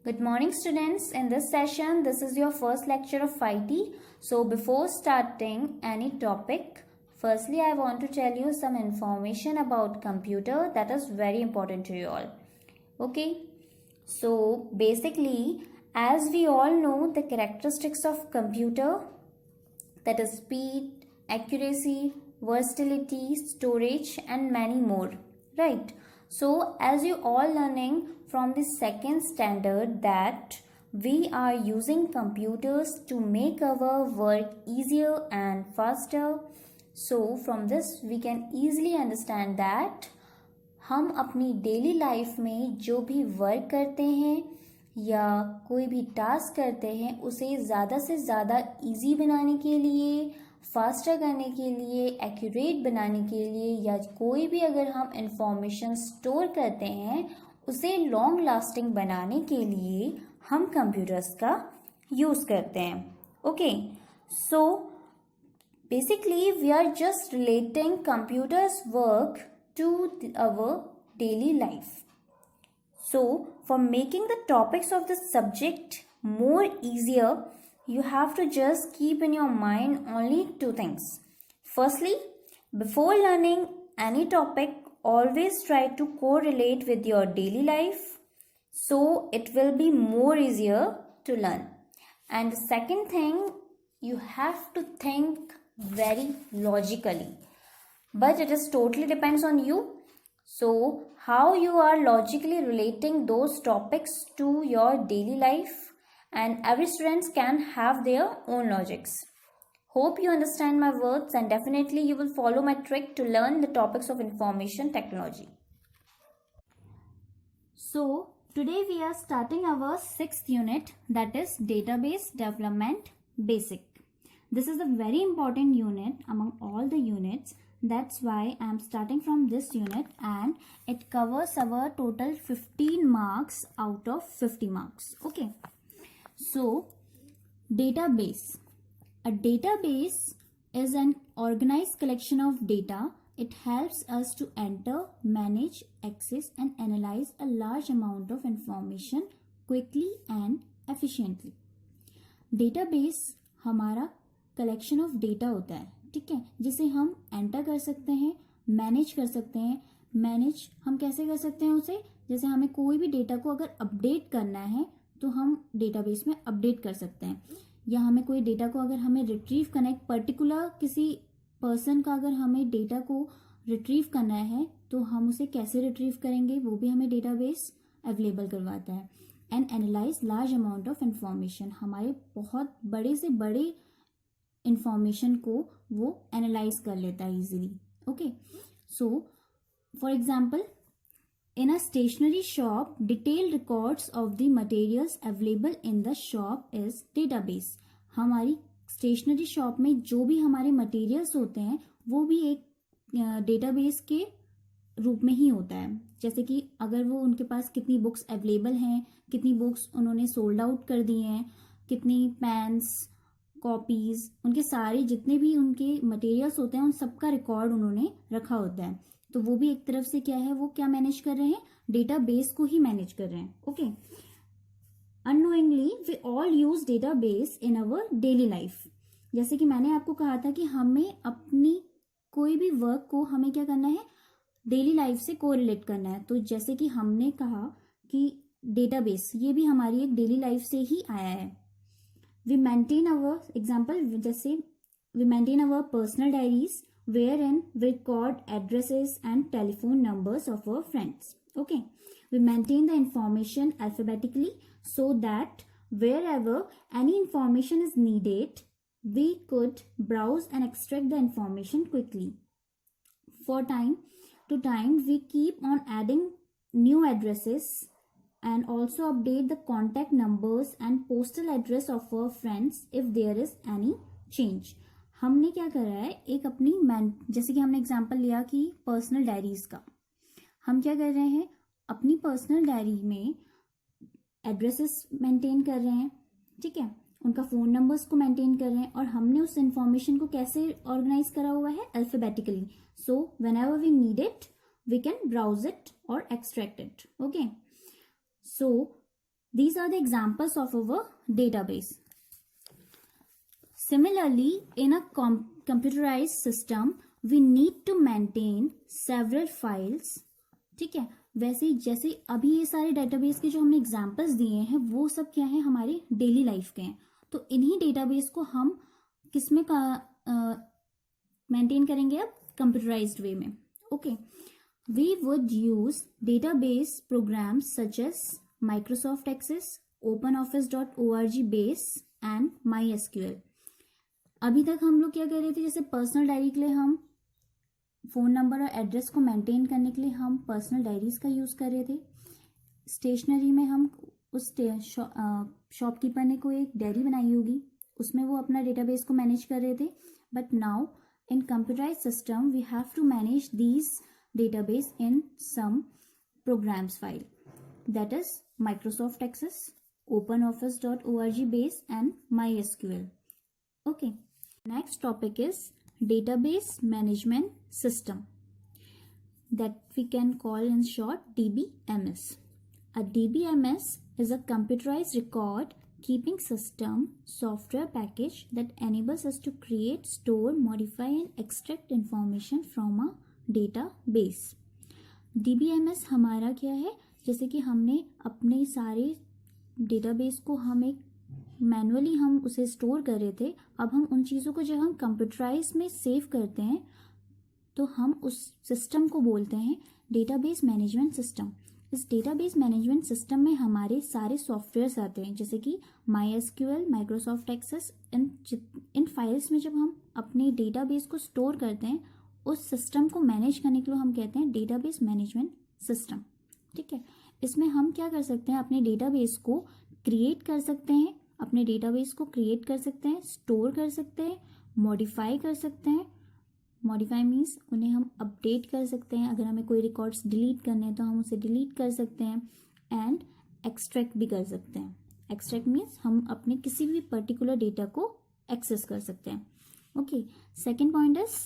Good morning, students. In this session, this is your first lecture of IT. So before starting any topic, firstly I want to tell you some information about computer that is very important to you all. Okay. So basically, as we all know, the characteristics of computer, that is speed, accuracy, versatility, storage and many more, right? So as you all learning from the second standard that we are using computers to make our work easier and faster. So from this we can easily understand that हम अपनी daily life में जो भी work करते हैं या कोई भी टास्क करते हैं उसे ज़्यादा से ज़्यादा इजी बनाने के लिए, फास्टर करने के लिए, एक्यूरेट बनाने के लिए या कोई भी अगर हम इंफॉर्मेशन स्टोर करते हैं उसे लॉन्ग लास्टिंग बनाने के लिए हम कंप्यूटर्स का यूज़ करते हैं. Okay, so basically we are just relating computers work to our daily life. So for making the topics of the subject more easier, you have to just keep in your mind only two things. Firstly, before learning any topic, always try to correlate with your daily life, so it will be more easier to learn. And the second thing, you have to think very logically. But it is totally depends on you. So how you are logically relating those topics to your daily life, and every students can have their own logics. Hope you understand my words and definitely you will follow my trick to learn the topics of information technology. So today we are starting our 6th unit, that is database development basic. This is a very important unit among all the units. That's why I am starting from this unit, and it covers our total 15 marks out of 50 marks. Okay. So, database. A database is an organized collection of data. It helps us to enter, manage, access and analyze a large amount of information quickly and efficiently. Database हमारा collection of data होता है, ठीक है, जिसे हम enter कर सकते हैं, मैनेज कर सकते हैं. मैनेज हम कैसे कर सकते हैं उसे, जैसे हमें कोई भी डेटा को अगर अपडेट करना है तो हम डेटाबेस में अपडेट कर सकते हैं, या हमें कोई डेटा को अगर हमें रिट्रीव करना है, पर्टिकुलर किसी पर्सन का अगर हमें डेटा को रिट्रीव करना है तो हम उसे कैसे रिट्रीव करेंगे, वो भी हमें डेटाबेस अवेलेबल करवाता है. And analyse large amount of information, हमारे बहुत बड़े से बड़े इंफॉर्मेशन को वो एनालाइज कर लेता है easily. Okay, so for example, in a stationery shop detailed records of the materials available in the shop is database. हमारी स्टेशनरी शॉप में जो भी हमारे मटेरियल्स होते हैं वो भी एक डेटाबेस के रूप में ही होता है. जैसे कि अगर वो उनके पास कितनी बुक्स अवेलेबल हैं, कितनी बुक्स उन्होंने सोल्ड आउट कर दी हैं, कितनी पेन्स, कॉपीज, उनके सारे जितने भी उनके मटेरियल्स होते हैं उन सबका रिकॉर्ड उन्होंने रखा होता है. तो वो भी एक तरफ से क्या है, वो क्या मैनेज कर रहे हैं, डेटाबेस को ही मैनेज कर रहे हैं. Okay, unknowingly we all use database in our daily life. जैसे कि मैंने आपको कहा था कि हमें अपनी कोई भी वर्क को हमें क्या करना है, डेली लाइफ से कोरिलेट करना है. तो जैसे कि हमने कहा कि डेटाबेस ये भी हमारी एक डेली लाइफ से ही आया है. We maintain our example, जैसे we maintain our personal diaries wherein we record addresses and telephone numbers of our friends. Okay, we maintain the information alphabetically so that wherever any information is needed, we could browse and extract the information quickly. For time to time, we keep on adding new addresses and also update the contact numbers and postal address of our friends if there is any change. हमने क्या करा है, एक अपनी जैसे कि हमने example लिया कि पर्सनल डायरीज का, हम क्या कर रहे हैं, अपनी पर्सनल डायरी में एड्रेसेस मेंटेन कर रहे हैं, ठीक है, उनका फ़ोन नंबर्स को मेंटेन कर रहे हैं, और हमने उस इंफॉर्मेशन को कैसे ऑर्गेनाइज करा हुआ है, alphabetically. So whenever we need it we can browse it और extract it. Okay, So These are the examples of our database. Similarly, in a computerized system, we need to maintain several files. ठीक है, वैसे ही जैसे अभी ये सारे database के जो हमने एग्जांपल्स दिए हैं वो सब क्या है, हमारे डेली लाइफ के हैं. तो इन्हीं डेटाबेस को हम किसमें मेंटेन करेंगे अब, कंप्यूटराइज्ड वे में. Okay, we would use database programs such as Microsoft Access, OpenOffice.org base and MySQL. अभी तक हम लोग क्या कर रहे थे, जैसे पर्सनल डायरी के लिए हम फ़ोन नंबर और एड्रेस को मेंटेन करने के लिए हम पर्सनल डायरीज का यूज़ कर रहे थे. स्टेशनरी में हम उस शॉपकीपर ने कोई एक डायरी बनाई होगी, उसमें वो अपना डेटाबेस को मैनेज कर रहे थे. But now in computerise system we have to manage these database in some programs file, that is Microsoft Access, OpenOffice.org base and MySQL. Okay. Next topic is database management system, that we can call in short DBMS. A DBMS is a computerized record keeping system software package that enables us to create, store, modify and extract information from a database. DBMS हमारा क्या है, जैसे कि हमने अपने सारे database को हम एक मैनुअली हम उसे स्टोर कर रहे थे, अब हम उन चीज़ों को जब हम कंप्यूटराइज में सेव करते हैं तो हम उस सिस्टम को बोलते हैं डेटाबेस मैनेजमेंट सिस्टम. इस डेटाबेस मैनेजमेंट सिस्टम में हमारे सारे सॉफ्टवेयर्स आते हैं, जैसे कि MySQL, माइक्रोसॉफ्ट एक्सेस. इन फाइल्स में जब हम अपने डेटाबेस को स्टोर करते हैं, उस सिस्टम को मैनेज करने के लिए हम कहते हैं डेटाबेस मैनेजमेंट सिस्टम. ठीक है, इसमें हम क्या कर सकते हैं, अपने डेटाबेस को क्रिएट कर सकते हैं, अपने डेटाबेस को क्रिएट कर सकते हैं, स्टोर कर सकते हैं, मॉडिफाई कर सकते हैं. मॉडिफाई मीन्स उन्हें हम अपडेट कर सकते हैं, अगर हमें कोई रिकॉर्ड्स डिलीट करने हैं तो हम उसे डिलीट कर सकते हैं, एंड एक्सट्रैक्ट भी कर सकते हैं. एक्सट्रैक्ट मीन्स हम अपने किसी भी पर्टिकुलर डेटा को एक्सेस कर सकते हैं. Okay, second point is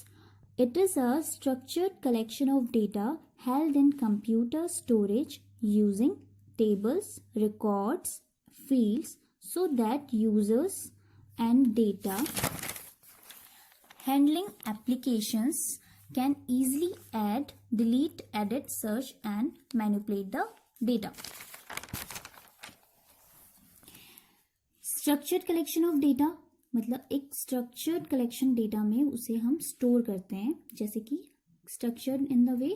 it is a structured collection of data held in computer storage using tables, records, fields so that users and data handling applications can easily add, delete, edit, search and manipulate the data. Structured collection of data मतलब एक structured collection data में उसे हम store करते हैं, जैसे कि structured in the way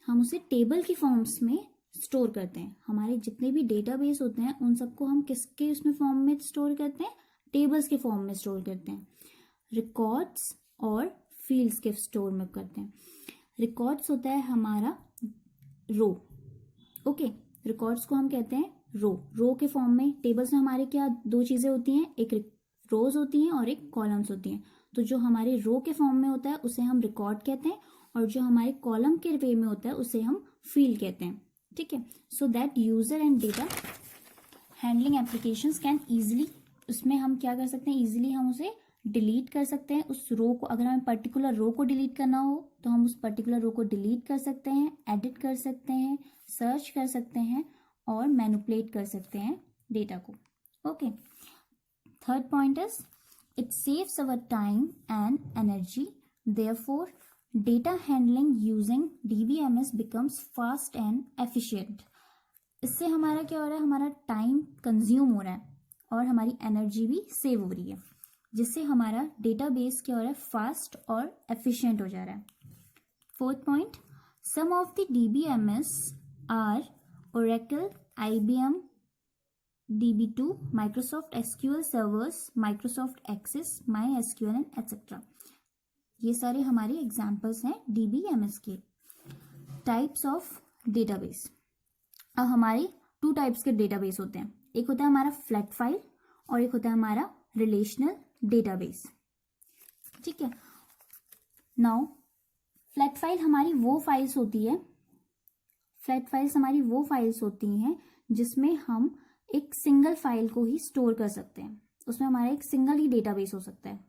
हम उसे टेबल की फॉर्म्स में स्टोर करते हैं. हमारे जितने भी डेटाबेस होते हैं उन सबको हम किसके उसमें फॉर्म में स्टोर करते हैं, टेबल्स के फॉर्म में स्टोर करते हैं. रिकॉर्ड्स और फील्ड्स के स्टोर में करते हैं. रिकॉर्ड्स होता है हमारा रो. ओके, रिकॉर्ड्स को हम कहते हैं रो के फॉर्म में. टेबल्स में हमारे क्या दो चीजें होती हैं, एक रोज होती हैं और एक कॉलम्स होती हैं. तो जो हमारे रो के फॉर्म में होता है उसे हम रिकॉर्ड कहते हैं, और जो हमारे कॉलम के वे में होता है उसे हम फील्ड कहते हैं. ठीक है, so that user and data handling applications can easily, उसमें हम क्या कर सकते हैं, इजीली हम उसे डिलीट कर सकते हैं. उस रो को, अगर हमें पर्टिकुलर रो को डिलीट करना हो तो हम उस पर्टिकुलर रो को डिलीट कर सकते हैं, एडिट कर सकते हैं, सर्च कर सकते हैं और मैनिपुलेट कर सकते हैं डेटा को. Okay, third point is it saves our time and energy, therefore data handling using DBMS becomes fast and efficient. इससे हमारा क्या हो रहा है, हमारा टाइम कंज्यूम हो रहा है और हमारी एनर्जी भी सेव हो रही है, जिससे हमारा डेटाबेस क्या हो रहा है, फास्ट और एफिशिएंट हो जा रहा है. Fourth point, some of the DBMS are Oracle, IBM DB2, Microsoft SQL servers, Microsoft Access, MySQL and etc. ये सारे हमारे एग्जाम्पल्स हैं DBMS के. Types of database. अब हमारे टू टाइप्स के डेटाबेस होते हैं, एक होता है हमारा फ्लैट फाइल और एक होता है हमारा रिलेशनल डेटाबेस. ठीक है, नाउ फ्लैट फाइल हमारी वो फाइल्स होती है, फ्लैट फाइल्स हमारी वो फाइल्स होती हैं जिसमें हम एक सिंगल फाइल को ही स्टोर कर सकते हैं. उसमें हमारा एक सिंगल ही डेटाबेस हो सकता है.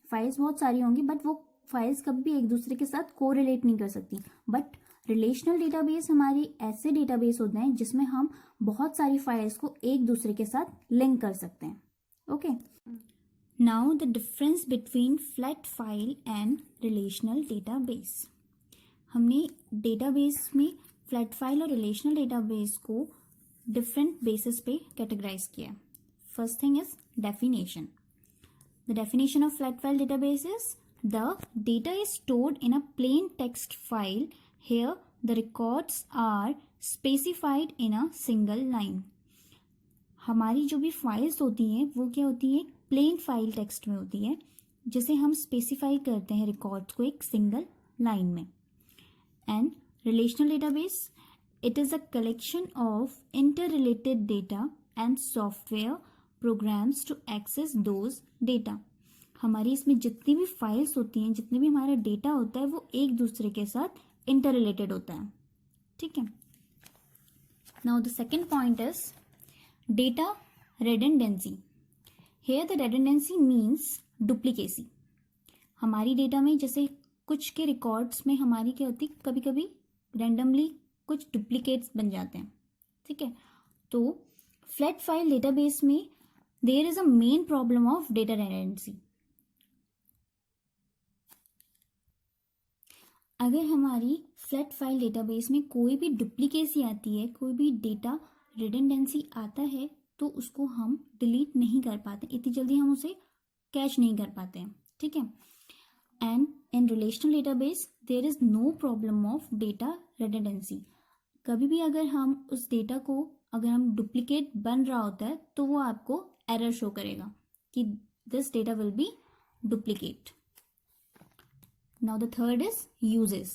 फाइल्स बहुत सारी होंगी बट वो फाइल्स कभी भी एक दूसरे के साथ कोरिलेट नहीं कर सकती, बट रिलेशनल डेटाबेस हमारी ऐसे डेटाबेस होते हैं जिसमें हम बहुत सारी फाइल्स को एक दूसरे के साथ लिंक कर सकते हैं. Okay, now the difference between flat file and relational database. हमने डेटाबेस में फ्लैट फाइल और रिलेशनल डेटाबेस को डिफरेंट बेसिस पे कैटेगराइज किया. First thing is definition. The definition of flat file database is the data is stored in a plain text file. Here the records are specified in a single line. हमारी जो भी files होती हैं वो क्या होती है, प्लेन फाइल टेक्स्ट में होती है, जिसे हम स्पेसिफाई करते हैं रिकॉर्ड्स को एक सिंगल लाइन में. And relational database, it is a collection of interrelated data and software programs to access those data. हमारी इसमें जितनी भी फाइल्स होती हैं, जितने भी हमारा डेटा होता है, वो एक दूसरे के साथ इंटर रिलेटेड होता है. ठीक है. Now the second point is data redundancy. Here the redundancy means duplicacy. हमारी डेटा में जैसे कुछ के रिकॉर्ड्स में हमारी क्या होती है, कभी कभी रैंडमली कुछ डुप्लीकेट्स बन जाते हैं. ठीक है. तो फ्लैट फाइल डेटाबेस में there is a main problem of data redundancy. अगर हमारी फ्लैट फाइल डेटाबेस में कोई भी डुप्लीकेसी आती है, कोई भी डेटा रिडंडेंसी आता है, तो उसको हम डिलीट नहीं कर पाते, इतनी जल्दी हम उसे कैच नहीं कर पाते हैं. ठीक है. And in relational database there is no problem of data redundancy. कभी भी अगर हम उस डेटा को, अगर हम डुप्लीकेट बन रहा होता है, तो वो आपको एरर शो करेगा कि this data will be duplicate. Now the third is uses.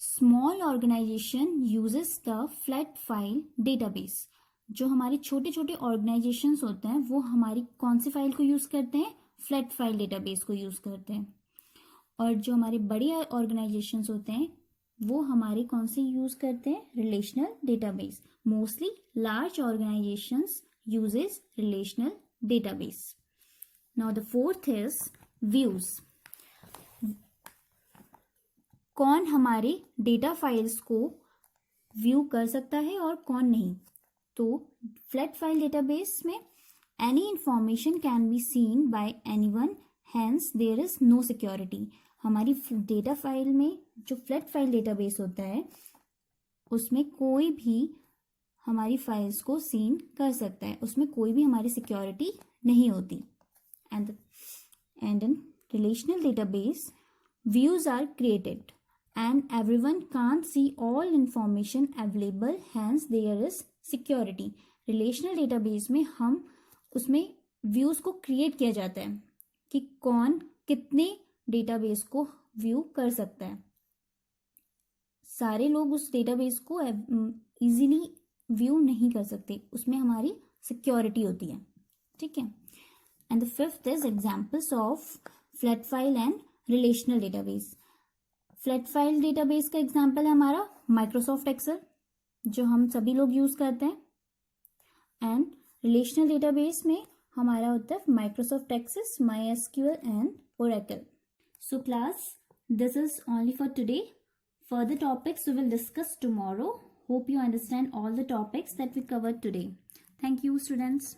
Small organization uses the flat file database. जो हमारे छोटे छोटे ऑर्गेनाइजेशंस होते हैं वो हमारी कौन सी फाइल को यूज करते हैं, फ्लैट फाइल डेटाबेस को यूज करते हैं. और जो हमारे बड़े ऑर्गेनाइजेशंस होते हैं वो हमारे कौन से यूज करते हैं, relational database. Mostly large organisations uses relational database. Now the fourth is views. कौन हमारे डेटा फाइल्स को व्यू कर सकता है और कौन नहीं. तो फ्लैट फाइल डेटाबेस में any information can be seen by anyone, hence there is no security. हमारी डेटा फाइल में जो फ्लैट फाइल डेटाबेस होता है उसमें कोई भी हमारी फाइल्स को सीन कर सकता है, उसमें कोई भी हमारी सिक्योरिटी नहीं होती. And in relational database views are created and everyone can't see all information available, hence there is security. relational database में हम उसमें views को create किया जाता है कि कौन कितने database को view कर सकता है. सारे लोग उस database को easily view नहीं कर सकते, उसमें हमारी security होती है. ठीक है. and the fifth is examples of flat file and relational database. Flat file database का एग्जांपल है हमारा माइक्रोसॉफ्ट एक्सेल, जो हम सभी लोग यूज करते हैं. एंड रिलेशनल डेटाबेस में हमारा होता है Microsoft Access, MySQL and Oracle. So class, this is only for today. Further topics we will discuss tomorrow. Hope you understand all the topics that we covered today. Thank you students.